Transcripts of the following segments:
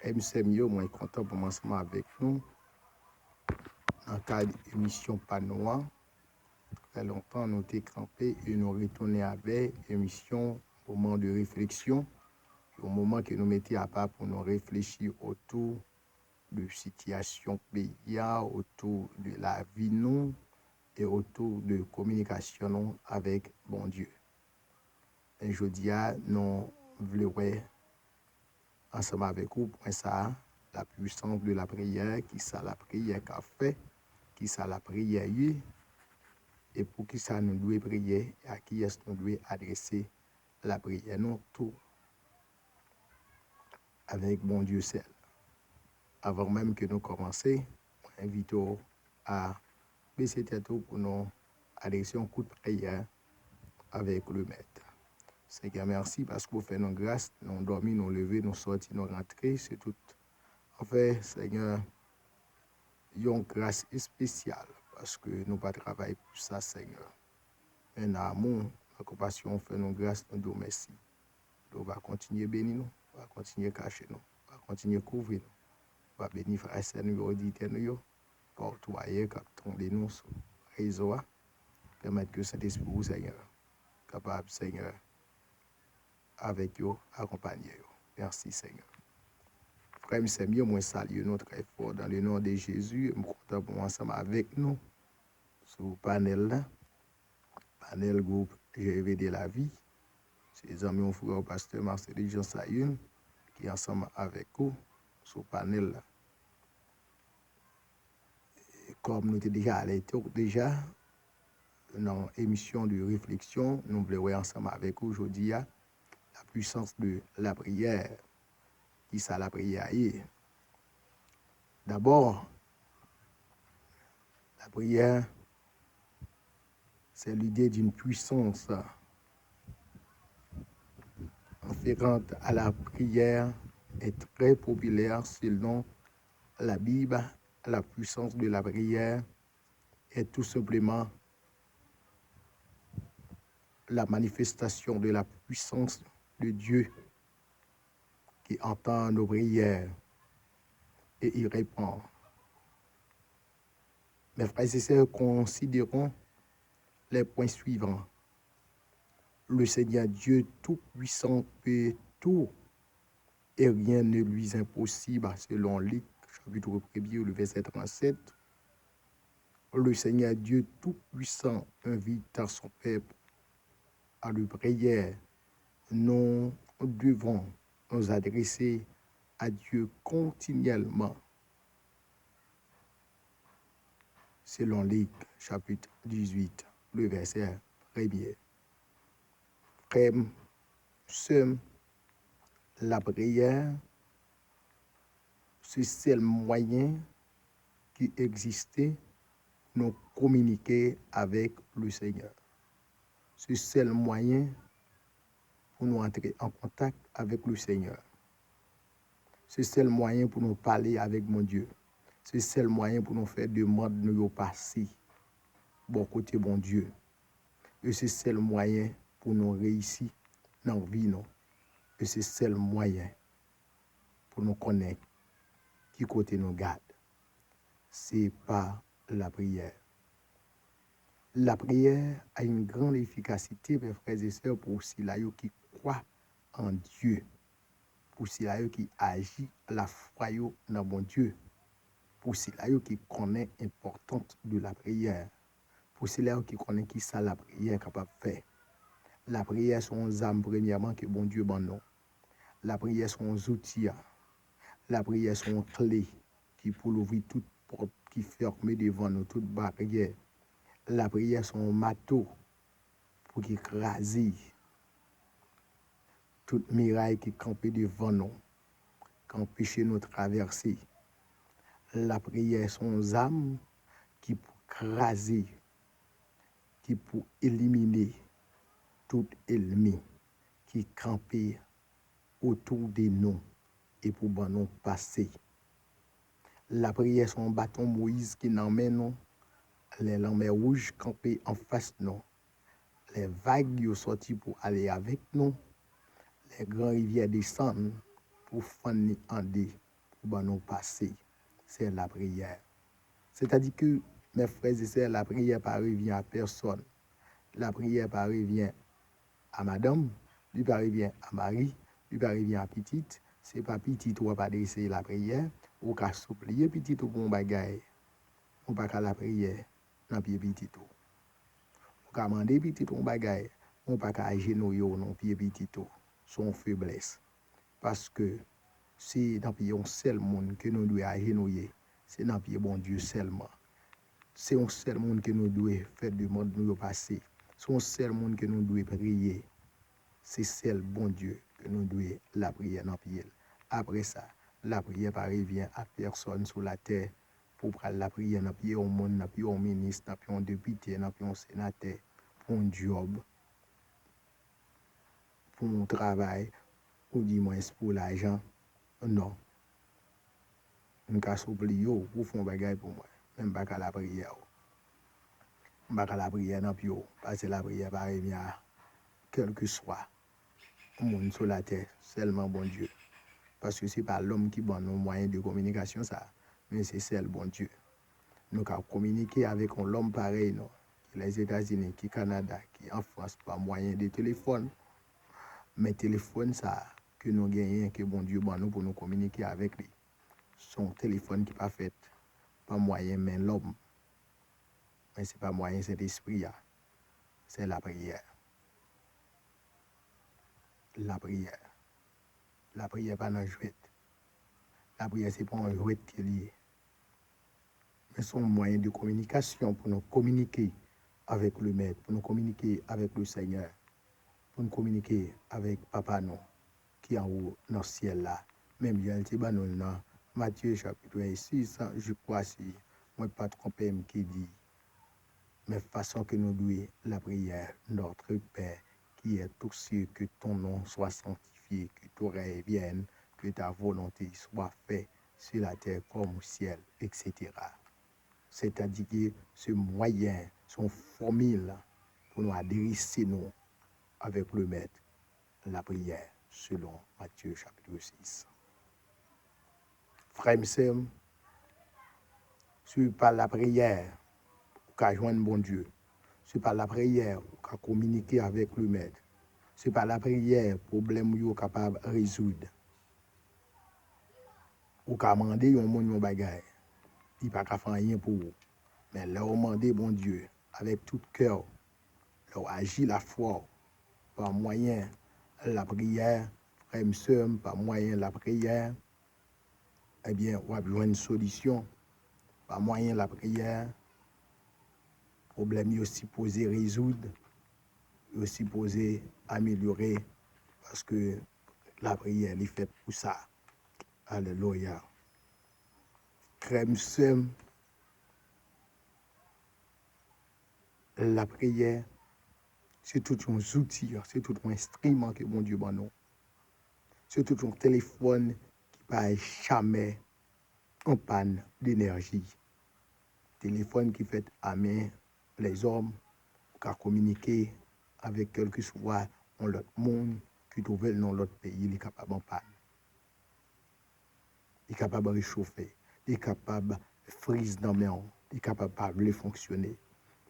MCMIO, moi, content pour ensemble avec nous. Dans le cadre de l'émission Panoa, très longtemps, nous avons campé et nous retournons avec l'émission Moment de réflexion, au moment que nous mettions à part pour nous réfléchir autour de la situation pays, autour de la vie, nous, et autour de communication avec bon Dieu. Et je dis, nous voulons ensemble avec vous, pour ça, la puissance de la prière, qui ça la prière qu'a fait, qui ça la prière eu, et pour qui ça nous doit prier, et à qui est-ce que nous doit adresser la prière. Nous, tout avec bon Dieu seul. Avant même que nous commencions, invitons à baisser tête pour nous adresser un coup de prière avec le Maître. Seigneur, merci parce que vous faites nos grâces, nous dormons, nous lever, nous sortir, nous rentrer, c'est tout. En fait, Seigneur, il y a une grâce spéciale parce que nous ne travaillons pas pour ça, Seigneur. Un amour, la compassion, fait nos grâces, nous disons merci. Nous va continuer à bénir nous, va continuer à cacher nous, va continuer à couvrir nous, va bénir frères et sœurs, nous auditeurs, nous, partout ailleurs, qui tombent nous sur le réseau, permettre que le Saint-Esprit, Seigneur, capable, Seigneur, avec vous, accompagner vous. Merci, Seigneur. Frère, c'est mieux, moi, saluer nous très fort dans le nom de Jésus. Je suis content pour ensemble avec nous sur le panel là. Panel groupe GVD la vie. C'est les amis, mon frère, pasteur Marcel Jean Sayoun, qui est ensemble avec vous sur le panel là. Et comme nous avons déjà alerté dans l'émission de réflexion, nous voulons ensemble avec vous aujourd'hui la puissance de la prière. Qui ça la prière est? D'abord, la prière, c'est l'idée d'une puissance afférente à la prière est très populaire selon la Bible. La puissance de la prière est tout simplement la manifestation de la puissance de Dieu qui entend nos prières et y répond. Mes frères et sœurs, considérons les points suivants. Le Seigneur Dieu Tout-Puissant peut tout et rien ne lui est impossible, selon Luc, chapitre 1er, le verset 37. Le Seigneur Dieu Tout-Puissant invite à son peuple à la prière. Nous devons nous adresser à Dieu continuellement, selon Luc, chapitre 18, le verset 1er. Frère, sœur, la prière, c'est le seul moyen qui existait pour nous communiquer avec le Seigneur. C'est le seul moyen pour nous entrer en contact avec le Seigneur. C'est le seul moyen pour nous parler avec mon Dieu. C'est le seul moyen pour nous faire demande de nous passer bon côté bon Dieu. Et c'est le seul moyen pour nous réussir dans la vie. Et c'est le seul moyen pour nous connaître qui côté nous garde. C'est par la prière. La prière a une grande efficacité, mes frères et sœurs, pour ceux qui croient en Dieu, pour ceux qui agissent la foi dans bon Dieu, pour ceux qui connaissent l'importance de la prière, pour ceux qui connaissent qui ça la prière est capable de faire. La prière sont les âmes premièrement que bon Dieu ban nous. La prière sont les outils. La prière sont les clés qui pour ouvrir toute porte qui ferme devant nous, toute barrière. La prière sont un marteau pour écraser toute muraille qui campe devant nous, qui empêche nous de traverser. La prière sont des âmes qui pour écraser, qui pour éliminer tout ennemi qui campe autour de nous et pour nous passer. La prière sont un bâton Moïse qui n'emmène nous, les lampes rouges campées en face de nous. Les vagues sont sorties pour aller avec nous. Les grandes rivières descendent pour fendre en dé. pour nous passer, c'est la prière. C'est-à-dire que, mes frères et sœurs, la prière ne revient à personne. La prière ne revient à madame, lui ne revient à Marie, lui ne revient à petite. Ce n'est pas petit ou pas adresser la prière, ou qu'à supplier petit ou pour un bagage. On pas qu'à la prière dans pied petit tout. On qu'à demander petit ou un bagage, on pas qu'à agenouiller dans pied petit tout. Son faiblesse. Parce que c'est dans pied un seul monde que nous devons agenouiller, c'est dans pied bon Dieu seulement. C'est un seul monde que nous devons faire du monde nous passer. C'est un seul monde que nous devons prier. C'est seul bon Dieu que nous devons la prière dans pied. Après ça, la prière ne revient à personne sur la terre pour prendre la prière dans pied au monde, dans pied au ministre, dans pied au député, dans pied au sénateur, pour un job, pour un travail, ou du moins pour l'argent. Non. Je ne supplier pour faire un bagage pour moi. Même pas qu'à la prière. Je ne pas qu'à la prière dans pied. Parce que la prière ne revient à quel que soit le monde sur la terre, seulement bon Dieu. Parce que ce n'est pas l'homme qui donne nos moyens de communication, ça, mais c'est seul bon Dieu. Nous avons communiqué avec un homme pareil, non? Les États-Unis, qui Canada, qui en France, par moyen de téléphone. Mais téléphone, ça, que nous gagnons, que bon Dieu nous pour nous communiquer avec lui. Son téléphone qui n'est pas fait par moyen, mais l'homme. Mais ce n'est pas moyen, c'est l'esprit, c'est la prière. La prière. La prière pas dans le jouet. La prière, c'est pas un jouet qui est lié. Mais c'est un moyen de communication pour nous communiquer avec le Maître, pour nous communiquer avec le Seigneur, pour nous communiquer avec Papa nous, qui est en haut dans le ciel là. Même Dieu, il nous dans Matthieu chapitre 6, je crois, si moi pas trompé, qui dit, mais façon que nous devons la prière, notre Père, qui est aux cieux, que ton nom soit sanctifié, que ton règne vienne, que ta volonté soit faite sur la terre comme au ciel, etc. C'est-à-dire que ce moyen, son formule pour nous adresser nous avec le Maître, la prière, selon Matthieu chapitre 6. Frère, c'est par la prière qu'à joindre bon Dieu. C'est par la prière qu'à communiquer avec le Maître. C'est par la prière problème yo capable de résoudre. Ou qu'à demander un monde un bagage. Il n'y a pas faire rien pour vous. Mais là, on demande bon Dieu avec tout cœur. Là, on agit la foi par moyen de la prière. Frère, par moyen de la prière. Eh bien, on va besoin une solution. Par moyen de la prière. Problème aussi posé résoudre. Aussi posé améliorer. Parce que la prière est faite pour ça. Alléluia. Crème sem, la prière, c'est tout un outil, c'est tout un instrument que mon Dieu m'a donné. C'est tout un téléphone qui ne va jamais en panne d'énergie. Téléphone qui fait à main les hommes qui communiquer avec quel que soit l'autre monde qui trouve dans l'autre pays, il est capable en panne. Il est capable de réchauffer, il est capable de frise dans les mains, il est capable de fonctionner.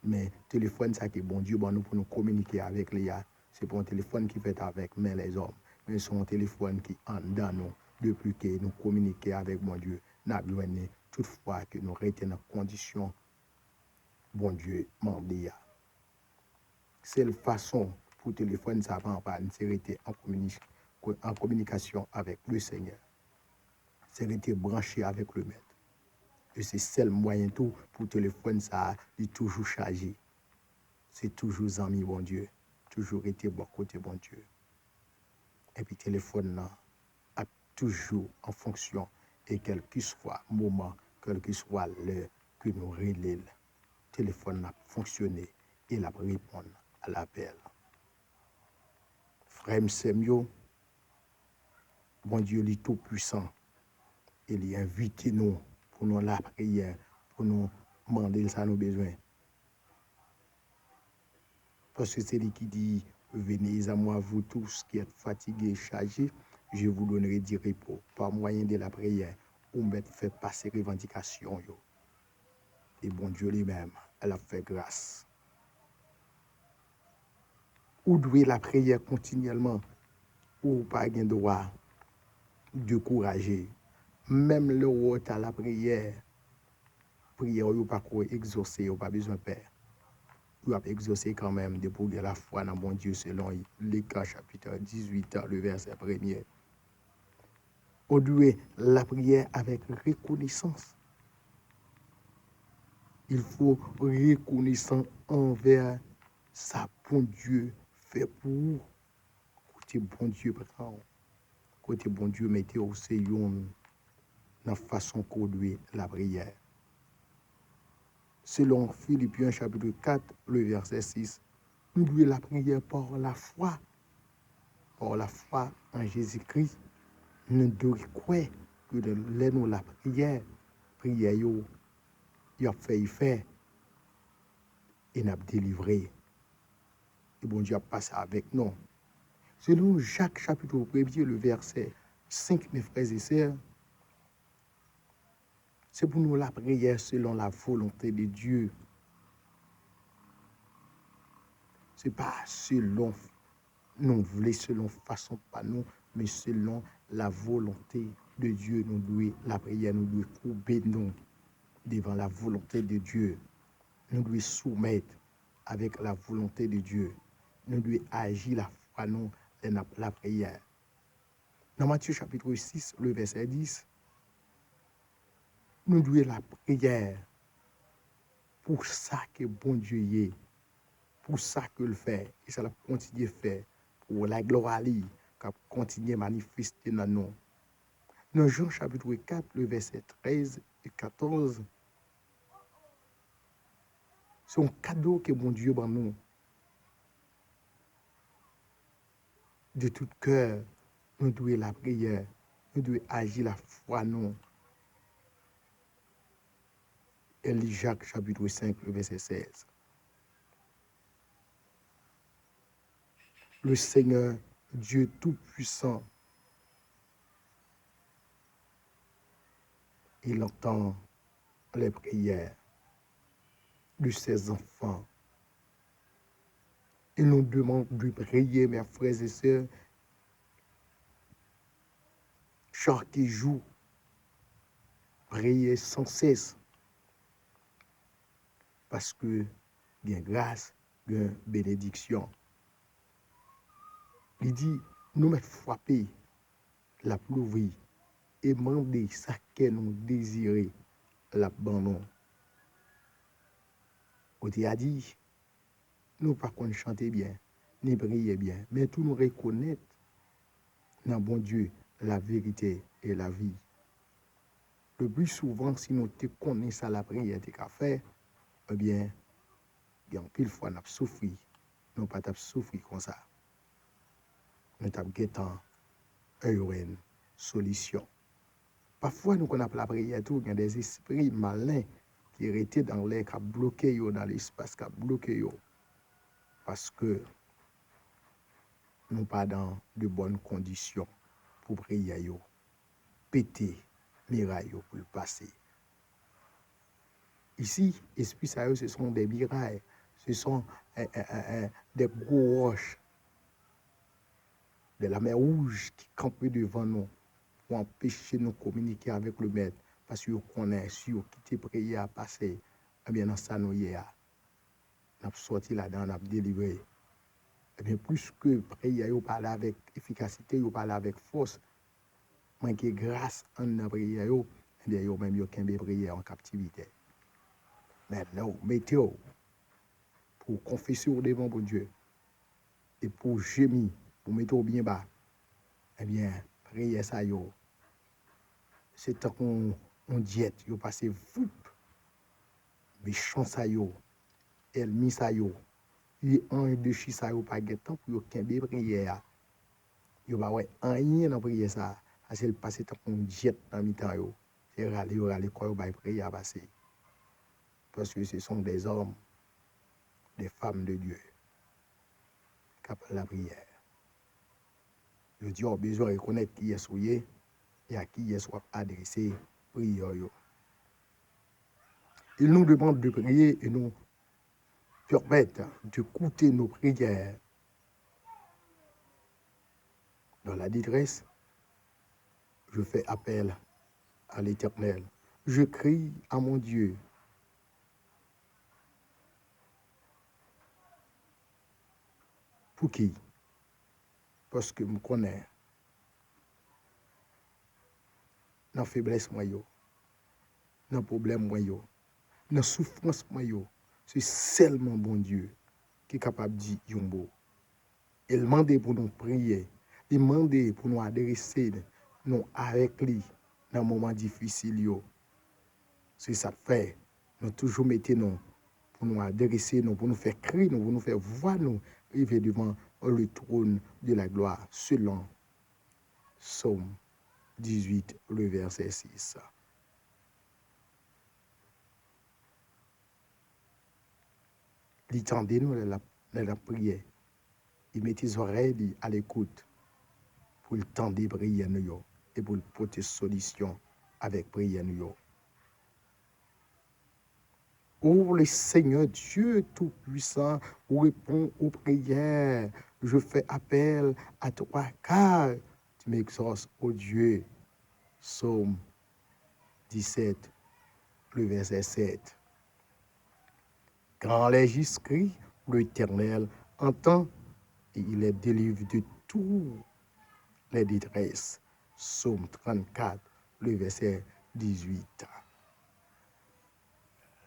Mais le téléphone, ça qui est bon Dieu pour nous communiquer avec les gars. C'est pas un téléphone qui fait avec les hommes, mais c'est un téléphone qui en dans nous, depuis que nous communiquons avec mon Dieu. Nous avons besoin toutefois que nous restons dans condition bon Dieu mandé. C'est la façon pour le téléphone, ça va en panne, c'est rester en communication avec le Seigneur. C'est rester branché avec le Maître. Et c'est le seul moyen tout pour le téléphone, ça est toujours chargé. C'est toujours ami bon Dieu, toujours été bon côté bon Dieu. Et puis le téléphone là, a toujours en fonction, et quel que soit le moment, quel que soit l'heure que nous relèvons, le téléphone a fonctionné et il a répondu à l'appel. Frère Semio, bon Dieu est tout puissant. Il invite nous pour nous la prière, pour nous demander ça nous besoin. Parce que c'est lui qui dit, venez à moi, vous tous qui êtes fatigués, chargés, je vous donnerai du repos par moyen de la prière. ou mettre fait passer revendication yo. Et bon Dieu lui-même, elle a fait grâce. Ou doit la prière continuellement, ou pas gain droit de courager. Même le rôle à la prière ou pas quoi exaucer, ou pas besoin de père. Ou a exaucer quand même de pour la foi dans mon Dieu selon Luc chapitre 18, le verset 1er. On doit la prière avec reconnaissance. Il faut reconnaissant envers sa bon Dieu fait pour vous. Côté bon Dieu prend. Côté bon Dieu mettez au séjour dans la façon qu'on doit la prière. Selon Philippiens chapitre 4, le verset 6, nous devons la prière par la foi. Par la foi en Jésus-Christ. Nous devons croire que nous la prière, il a fait et nous a délivré. Et bon Dieu a passé avec nous. Selon Jacques chapitre 1er, le verset 5, mes frères et sœurs, c'est pour nous la prière selon la volonté de Dieu. Ce n'est pas selon nous voulons, selon façon pas nous, mais selon la volonté de Dieu. Nous devons la prière, nous devons courber nous devant la volonté de Dieu. Nous devons soumettre avec la volonté de Dieu. Nous devons agir la foi nous dans la prière. Dans Matthieu chapitre 6, le verset 10, nous devons la prière pour ça que bon Dieu y est, pour ça que le fait, et ça va continuer à faire, pour la gloire à lui, qui continue à manifester dans nous. Dans Jean chapitre 4, le verset 13 et 14, c'est un cadeau que bon Dieu pour nous. De tout cœur, nous devons la prière, nous devons agir la foi nous. Et lit Jacques chapitre 5, le verset 16. Le Seigneur, Dieu Tout-Puissant, il entend les prières de ses enfants. Il nous demande de prier, mes frères et sœurs, chaque jour, prier sans cesse. Parce que il y a grâce, il y a bénédiction. Il dit, nous mettons frapper la pluie et demander ça que nous désirons, la bonne. On a dit, nous pas qu'on chante bien, ni prier bien, mais tout nous reconnaître dans bon Dieu la vérité et la vie. Le plus souvent, si nous te connaissons la prière de faire, eh bien, il y a pile fois nous souffrir, nous pas souffrir comme ça. Nous avons une solution. Parfois, nous connaissons la prière, il y a des esprits malins qui étaient dans l'air, qui ont bloqué dans l'espace, qui ont bloqué. Parce que nous pas dans de bonnes conditions pour prier, péter, miraille pour le passer. Ici, esprit ça, ce sont des mirailles, ce sont des gros roches de la mer Rouge qui campent devant nous pour empêcher de nous communiquer avec le Maître. Parce que qu'on est sûr qui te prié à passer, eh bien, dans ça, nous y est. Nous avons sorti là-dedans, nous avons délivré. Eh bien, plus que prier, vous parlez avec efficacité, vous parlez avec force, manquer grâce en la prière, eh bien, vous même vous avez prier en captivité. Maintenant, mettez-vous pour confesser devant bon Dieu et pour gémir, pour mettre au bien bas. Eh bien, prier ça, c'est tant qu'on diète, vous passez vous, méchant ça, ennemi ça, il un de chi ça, pas de temps pour qu'il prière. Vous va ouais, rien dans prière ça, c'est le passé tant qu'on diète dans mi-temps, c'est râler, quoi, vous va prier à passer. Parce que ce sont des hommes, des femmes de Dieu, qui appellent la prière. Je dis, on a besoin de reconnaître qui est souillé et à qui est soit adressé prière. Il nous demande de prier et nous permettre d'écouter nos prières dans la détresse. Je fais appel à l'Éternel. Je crie à mon Dieu. Pour qui? Parce que je me connais. Dans la faiblesse, moi, dans le problème, moi, dans la souffrance, moi, c'est seulement bon Dieu qui est capable de dire Yombo. Il demande pour nous prier. Il demande pour nous adresser nous avec lui dans un moment difficile. C'est ça fait. Nous toujours mettons nous pour nous adresser, nous, pour nous faire crier, nous, pour nous faire voir, nous, arriver devant le trône de la gloire, selon Psaume 18, le verset 6. L'étendez-nous la prière. Il met ses oreilles à l'écoute pour le temps de prier nous et pour le porter solution avec prière nous. Oh, le Seigneur Dieu Tout-Puissant, répond aux prières. Je fais appel à toi, car tu m'exauces, ô Dieu. Psaume 17, le verset 7. Quand les justes crient, l'Éternel entend et il les délivre de toutes les détresses. Psaume 34, le verset 18.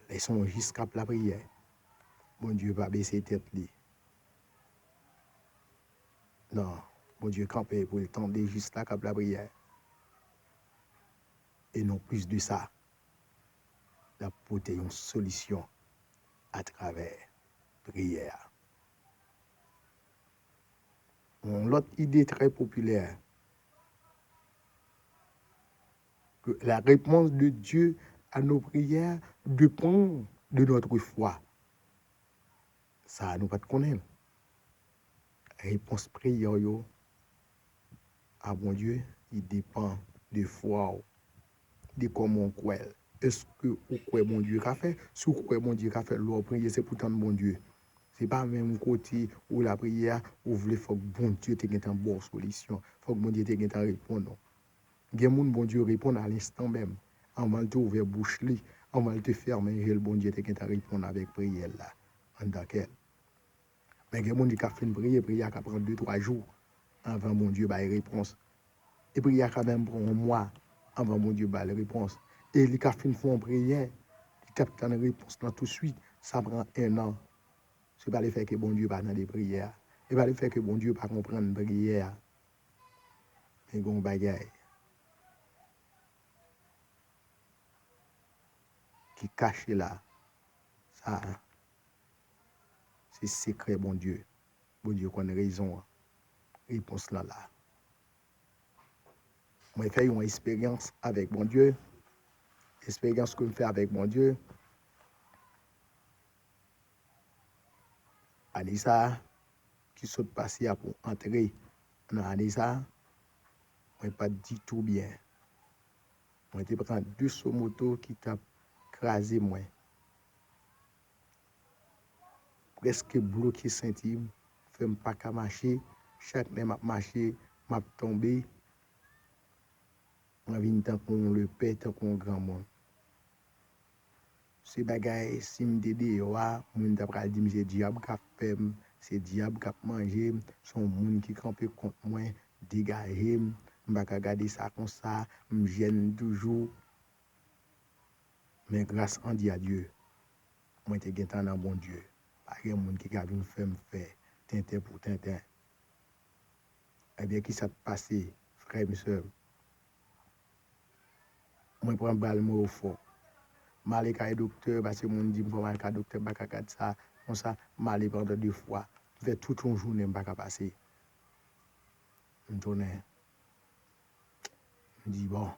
Laissons jusqu'à la prière. Mon Dieu va baisser tête. Non, mon Dieu campé pour le temps de juste la prière. Et non plus de ça, d'apporter une solution à travers la prière. L'autre idée très populaire, que la réponse de Dieu à nos prières dépend de notre foi. Ça, nous pas de connaître. Réponse prière, à mon Dieu, il dépend de foi, de comment on croit. Est-ce que vous croyez mon Dieu qu'a fait? Si vous croyez mon Dieu qu'a fait, leur prière, c'est pourtant mon Dieu. Ce n'est pas même côté où la prière, où vous voulez que bon Dieu ait une bonne solution. Il faut que bon Dieu ait une réponse. Il y a des gens bon Dieu répond à l'instant même. On va te ouvrir bouche, on va te fermer, et le bon Dieu ait une réponse avec prière là. En d'accord. Mais il y a des gens qui ont fait une prière qui prend 2-3 jours avant mon Dieu ait une réponse. Et prière quand même pour un mois avant mon Dieu ait une réponse. Et les qui ont fait une prière, qui ont une réponse là tout de suite, ça prend 1 an. Ce n'est pas le fait que bon Dieu va dans des prières. Ce n'est pas le fait que bon Dieu va comprendre une prière. Mais il y a un bagage qui cache là. Ça, c'est secret, bon Dieu. Bon Dieu connaît raison. Réponse là. Moi, j'ai fait une expérience avec mon Dieu. Expérience que je fais avec mon Dieu. Anissa, qui saute passer pour entrer dans Anissa, moi, pas du tout bien. Moi, je prends 2 motos qui t'a crasé moi. Presque bloqué centime, fait pas qu'à marcher, chaque fois m'a marché, m'a tombé, m'a vinn tant qu'on le pète tant qu'on grand monde. Ce bagay si m'dédé wa, moun t'a pral di c'est diable qui fait, c'est diable qui manger, son moun qui campé contre moi, dégager, m'pa ka garder ça comme ça, m'gêne toujours. Mais grâce en Dieu à Dieu, moi te gen tan dans bon Dieu. Pas gen moun qui ka vinn faire tintin pour tintin. Eh bien, qui s'est passé, frère et soeur? Moi, je prends balle au fort. Malé ka docteur, parce que mon dit, moi, ka docteur, pas ka ça, comme ça, malé pendant 2 fois. Fait toute une journée, pas ka passer. Je tourne. Je dis, bon,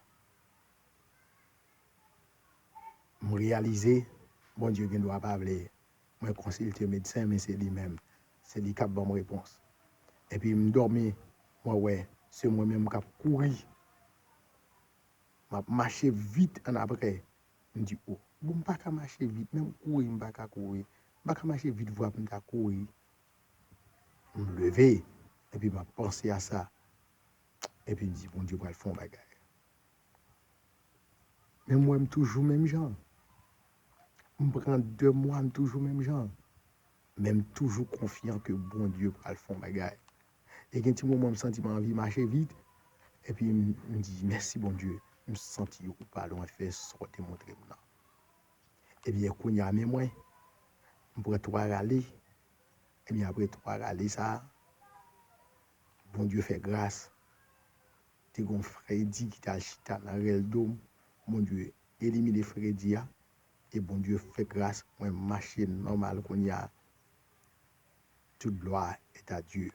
je réalise, bon Dieu, ne doit pas parler. Moi, je consulte le médecin, mais c'est lui-même. C'est lui qui a bonne réponse. Et puis, je dormais, moi, ouais, c'est moi-même qui a couru m'a marché vite en après. Je me dis, oh, bon, pas qu'à marcher vite, même courir, je pas qu'à courir. Pas qu'à marcher vite, voir me courir. Je me lever, et puis je pensé à ça. Et puis je me dis, bon Dieu, pour le fond, bagaille. Mais moi, je toujours même genre. Je prends 2 mois, je toujours même genre. Même toujours confiant que bon Dieu pour le fond, bagaille. Et quand un moment, je me sens envie de marcher vite. Et puis, je me dis, merci bon Dieu. Je me sens pas loin, faire sortir mon tribunal. Et bien, quand il y a mes moyens, je pourrais 3 râler. Et bien, après 3 râler, ça, bon Dieu fait grâce. Tu as un Freddy qui t'a chita dans le dôme. Bon Dieu, élimine Freddy. Et bon Dieu fait grâce. Moi, marcher normal qu'on y a. Toute gloire est à Dieu.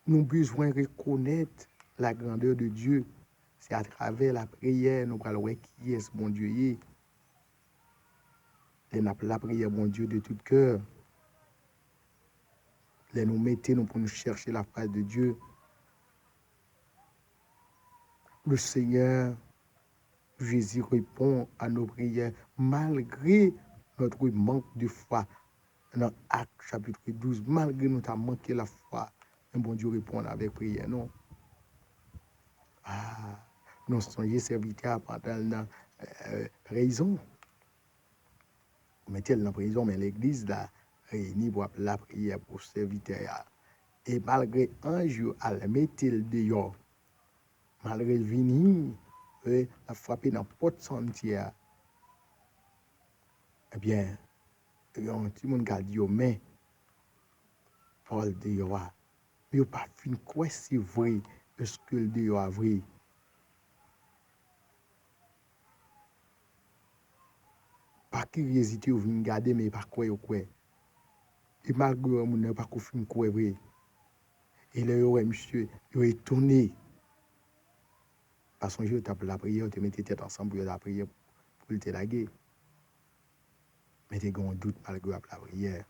Nous avons besoin de reconnaître la grandeur de Dieu. C'est à travers la prière, nous allons voir qui est ce bon Dieu. La prière, bon Dieu, de tout cœur. Nous mettons pour nous chercher la face de Dieu. Le Seigneur, Jésus répond à nos prières malgré notre manque de foi. Dans Actes chapitre 12, malgré nous avons manqué la foi, un bon Dieu répond avec prière, non? Ah, nous sommes serviteurs pendant la prison. Vous mettez dans la prison, mais l'église là, réunie pour la prière pour serviteurs. Et malgré un jour, elle mettait le dehors. Malgré le vini, la frapper dans la porte sentière. Eh bien, il y a un petit monde qui a dit, mais Paul dehors. Mais il n'y a pas fin quoi c'est vrai, est-ce que le dehors est vrai? Pas curiosité, vous venez garder, mais pas quoi, quoi. Et malgré mon n'a pas qu'on fin quoi vrai. Et là, monsieur, il est étonné. Parce que je tape la prière, tu mettais tête ensemble pour la prière, pour te laguer. Mais tu as un doute malgré la prière.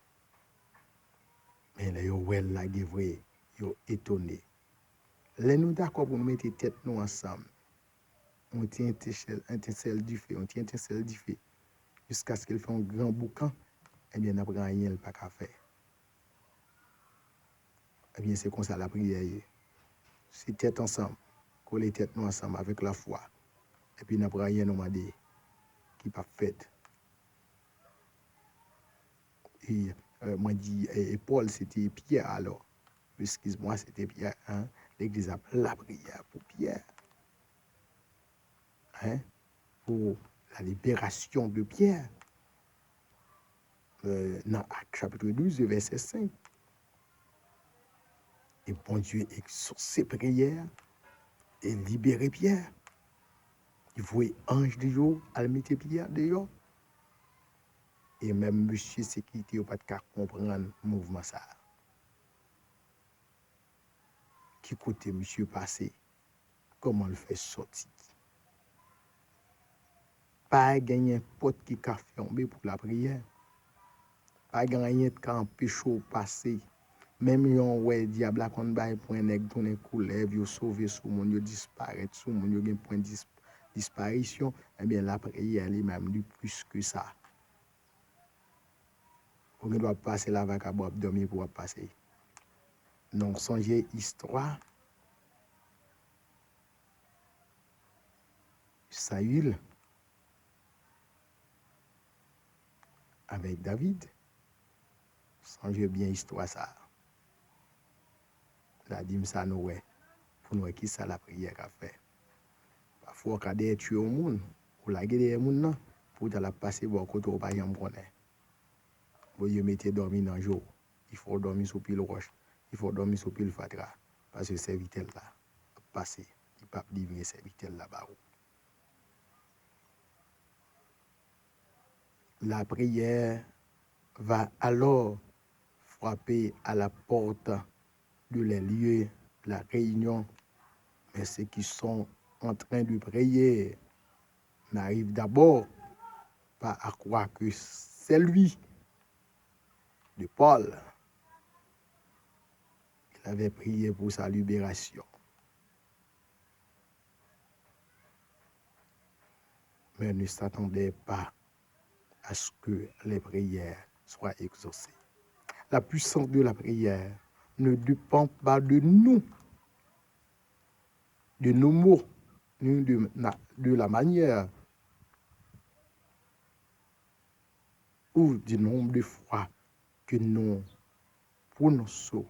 Mais là, il est lagué vrai, il est étonné. Là, nous d'accord pour nous mettre tête nous ensemble. On tient un du feu, on tient un du feu. Jusqu'à ce qu'il fasse un grand boucan, eh bien, n'après rien, il n'y a pas qu'à faire. Eh bien, c'est comme ça la prière. C'est tête ensemble, coller tête nous ensemble avec la foi. Et puis, n'après rien, nous m'a dit, qui pas fait. Et moi, dit, et Paul, c'était Pierre alors. Excuse-moi, c'était Pierre. Hein? L'église a la prière pour Pierre. Hein? Pour la libération de Pierre. Dans Actes chapitre 12, verset 5. Et bon Dieu exauce ses prières et libérer Pierre. Il voyait ange de jour, à le mettre Pierre dehors. Et même monsieur sécurité n'a pas de comprendre le mouvement ça. Qui côté monsieur passé, comment le fait sortir. Pas gagner porte qui a fermé pour la prière. Pas gagner de empêcher au passer. Même yon ouais diable a kon bay point nèg tourner coulev yo sauver sous moun yo disparaître sous moun yo gen point disparition, eh bien la prière elle est même du plus que ça. On doit passer la vague à boire dormir pour passer. Donc songez histoire Saül avec David. Songez bien histoire ça. La dîme ça nous ouais pour nous qui ça la prière qu'a fait. Parfois quand des tuer au monde, ou la guerre des monde non pour la passer bon côté au pas jamais connaît. Vous mettez dormir dans le jour. Il faut dormir sous pile roche. Il faut dormir sous pile fatra. Parce que le serviteur là, passé. Il ne peut pas livrer le serviteur là-bas. La prière va alors frapper à la porte de les lieux de la réunion. Mais ceux qui sont en train de prier n'arrivent d'abord pas à croire que c'est lui, de Paul. Il avait prié pour sa libération. mais ne s'attendait pas à ce que les prières soient exaucées. La puissance de la prière ne dépend pas de nous, de nos mots, ni de la manière ou du nombre de fois que nous prononçons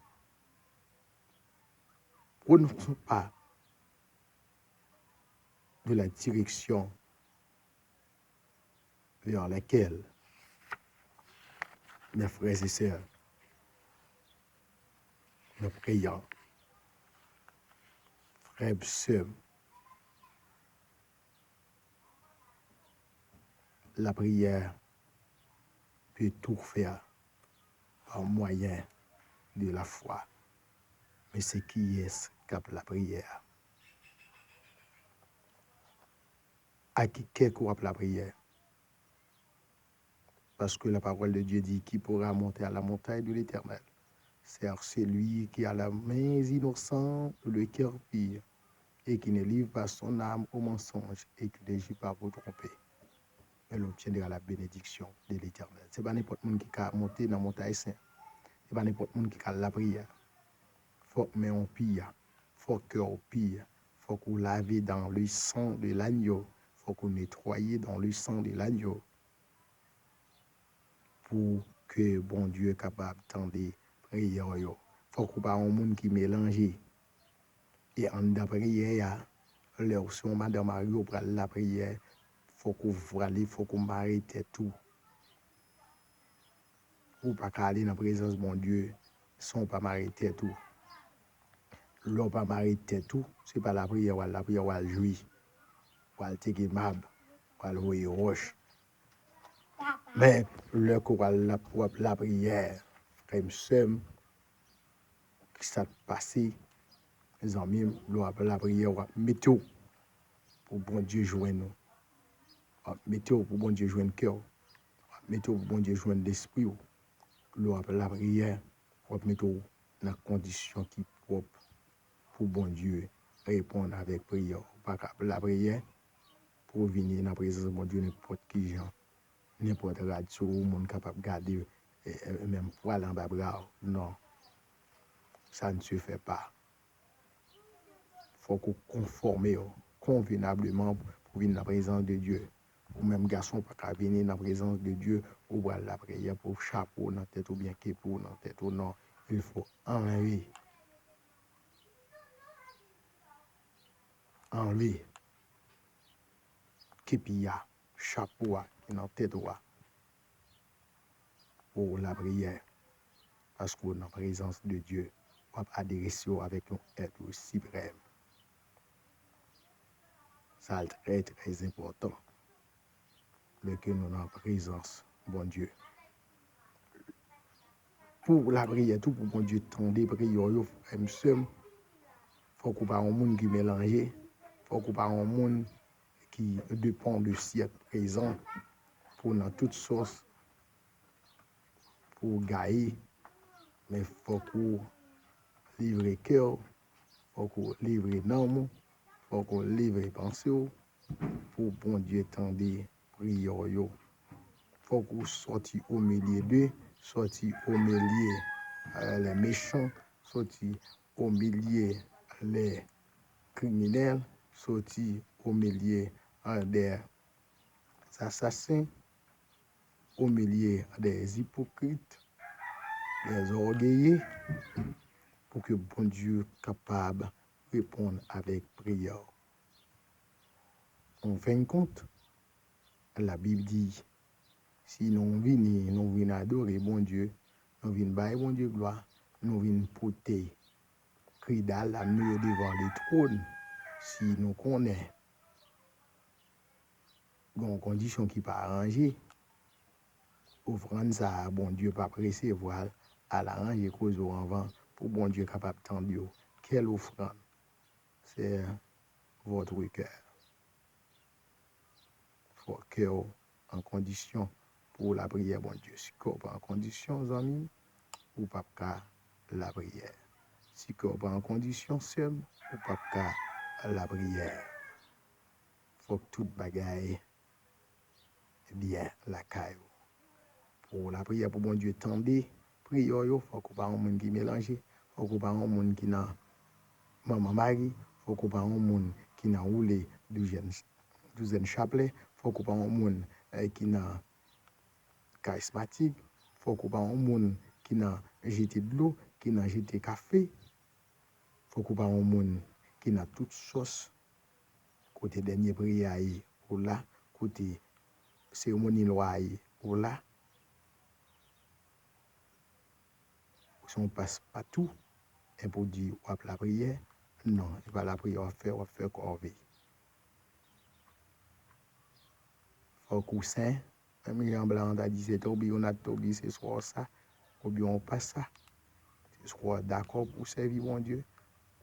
pas de la direction vers laquelle mes frères et sœurs, nos prions. Frères et sœurs, la prière peut tout faire par moyen de la foi. Mais c'est qui est cap la prière? À qui croit la prière? Parce que la parole de Dieu dit qui pourra monter à la montagne de l'Éternel. C'est celui qui a la main innocente, le cœur pur, et qui ne livre pas son âme au mensonge et qui ne gît pas pour tromper. Elle obtiendra la bénédiction de l'Éternel. Ce n'est pas n'importe qui qui a monté dans la montagne sainte. Ce n'est pas n'importe qui qui a la prière. Il faut que on pire. Il faut que on pire. Il faut qu'on lave dans le sang de l'agneau. Il faut qu'on nettoie dans le sang de l'agneau. Pour que bon Dieu soit capable d'entendre prière. Il faut qu'on pas un monde qui mélange. Et en la prière, leur son Madame Mario pour la prière, il faut qu'on voile, il faut qu'on m'arrête tout. Ou pas aller dans la présence de mon Dieu, sans pas m'arrêter tout. L'on pas m'arrêter tout, c'est pas la prière ou la jouir, ou la te mab, ou la jouer roche. Mais le coup la prière, frère seul, qui s'est passé, les amis, la prière, mettez pour bon Dieu joindre nous. Mettez pour bon Dieu joindre cœur. Mettez pour bon Dieu joindre l'esprit. La prière, mettez dans la condition qui est propre pour bon Dieu répondre avec prière. La prière, pour venir dans la présence de mon Dieu, n'importe qui gens, n'importe radio, ou monde capable de garder même poil en bas bras. Non, ça ne se fait pas. Il faut qu'on conforme convenablement pour venir dans la présence de Dieu. Ou même garçon pas venir dans la présence de Dieu ou voir la prière pour chapeau dans la tête ou bien képo dans la tête ou non. Il faut enlever képia, chapeau qui dans la tête pour la prière. Parce qu'on est dans la présence de Dieu, on va adresser avec un être suprême. Ça est très, très important. Mais que nous sommes en présence, bon Dieu. Pour la prière, tout pour bon Dieu, tendre prière, il faut qu'on pas un monde qui mélange, il faut qu'on pas un monde qui dépend du siècle présent pour dans toutes sources, pour gagner, mais il faut qu'on livre cœur, il faut qu'on livre l'âme, il faut qu'on livre pensée pour bon Dieu tendre prière. Il faut qu'on sorte au milieu d'eux, sorti au milieu les méchants, sorti au milieu les criminels, sorti au milieu des assassins, au milieu des hypocrites, des orgueilleux, pour que bon Dieu soit capable de répondre avec prière. En fin de compte, la Bible dit, si nous venons adorer bon Dieu, nous venons bailler bon Dieu gloire, nous venons porter cri d'alarme devant le trône, si nous connaissons une condition qui n'est pas arrangée, offrande ça, bon Dieu pas pressé, voilà, à l'arranger cause au avant, pour bon Dieu capable d'entendre. Quelle offrande? C'est votre cœur. Faut cœur en condition pour la prière, bon Dieu. Si corps pas en condition, amis, ou pas la prière. Si corps pas en condition seul, ou pas la prière. Faut que toute bagaille eh bien, la caille. Pour la prière pour bon Dieu, tendez, prière, il faut qu'on parle un monde qui mélange, il faut qu'on parle un monde qui n'a maman Marie, il faut qu'on parle un monde qui n'a roulé douzaine chapelet, il faut qu'on parle un monde qui n'a charismatique, il faut qu'on parle un monde qui n'a jeté de l'eau, qui n'a jeté café, il faut qu'on parle un monde qui n'a toute sauce, côté dernier prière, ou là, côté cérémonie loi, ou là, si on passe pas tout, et pour dire, ou la prière, non, c'est pas la prière, on va faire corvée. Faut coussin, même Jean Blanc a dit, c'est Tobi, on a Tobi, c'est soit ça, ou bien on passe ça. C'est soit d'accord pour servir mon Dieu,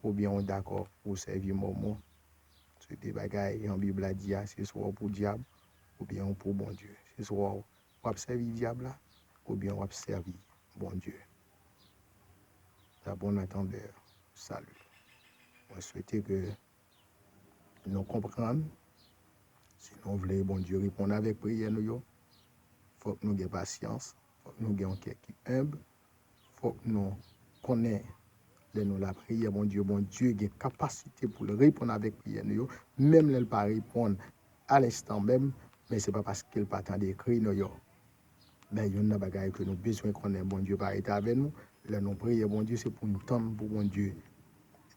ou bien on d'accord pour servir Momo. C'est des bagailles, en Bible a dit, c'est soit pour diable, ou bien pour bon Dieu. C'est soit on va servir diable, ou bien on va servir bon Dieu. La bonne attendeur, salut. Je souhaite que nous comprenions, si nous voulons, bon Dieu, répondre avec prière, il faut que nous ayons patience, il faut que nous ayons quelqu'un qui est humble, il faut que nous connaissions nous la prière, bon Dieu, a une capacité pour répondre avec prière, même elle ne pas répondre à l'instant même, mais ce n'est pas parce qu'elle n'a pas tant d'écrit, mais il y a une bagaille que nous avons besoin de connaître, bon Dieu, par état avec nous, là, nous prions, bon Dieu, c'est pour nous tendre, pour bon Dieu,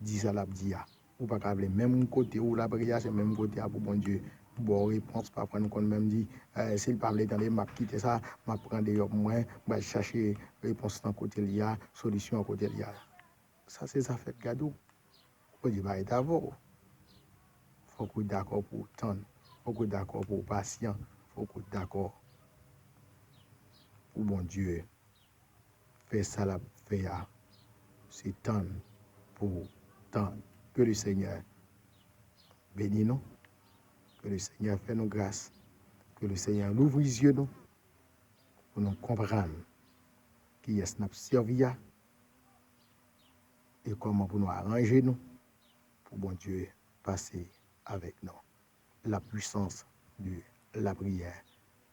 dis ça la dia. Ou pas qu'à même côté où la prière, c'est même côté pour bon Dieu. Bon, réponse, pas prendre compte même dit, s'il parle dans les maps, quitter ça, m'a prendre des moins, va chercher réponse dans côté lié, solution à côté lié. Ça, c'est ça fait cadeau. Faut dire, bah, d'abord, faut que d'accord pour tendre, faut que d'accord pour patient, faut que d'accord pour bon Dieu. Faire ça, la faire, c'est tendre pour tendre. Que le Seigneur bénisse nous. Que le Seigneur fait nous grâce. Que le Seigneur ouvre les yeux nous pour nous comprendre qui est notre servir et comment pour nous arranger nous pour bon Dieu passer avec nous. La puissance de la prière.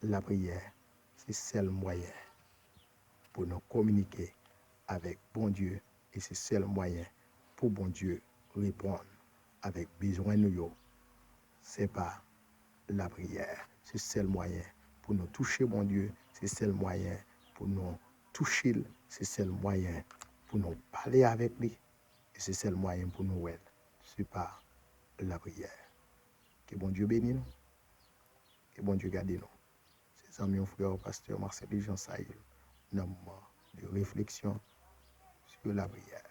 La prière, c'est seul moyen pour nous communiquer avec bon Dieu et c'est seul moyen pour bon Dieu répondre avec besoin de nous. C'est pas la prière, c'est seul moyen pour nous toucher bon Dieu, c'est seul moyen pour nous toucher, c'est seul moyen pour nous parler avec lui et c'est seul moyen pour nous aider. C'est pas la prière. Que bon Dieu bénisse nous, que bon Dieu garde nous. C'est amis, mon frère, pasteur Marcel Jean Saïl, dans moment de réflexion sur la prière.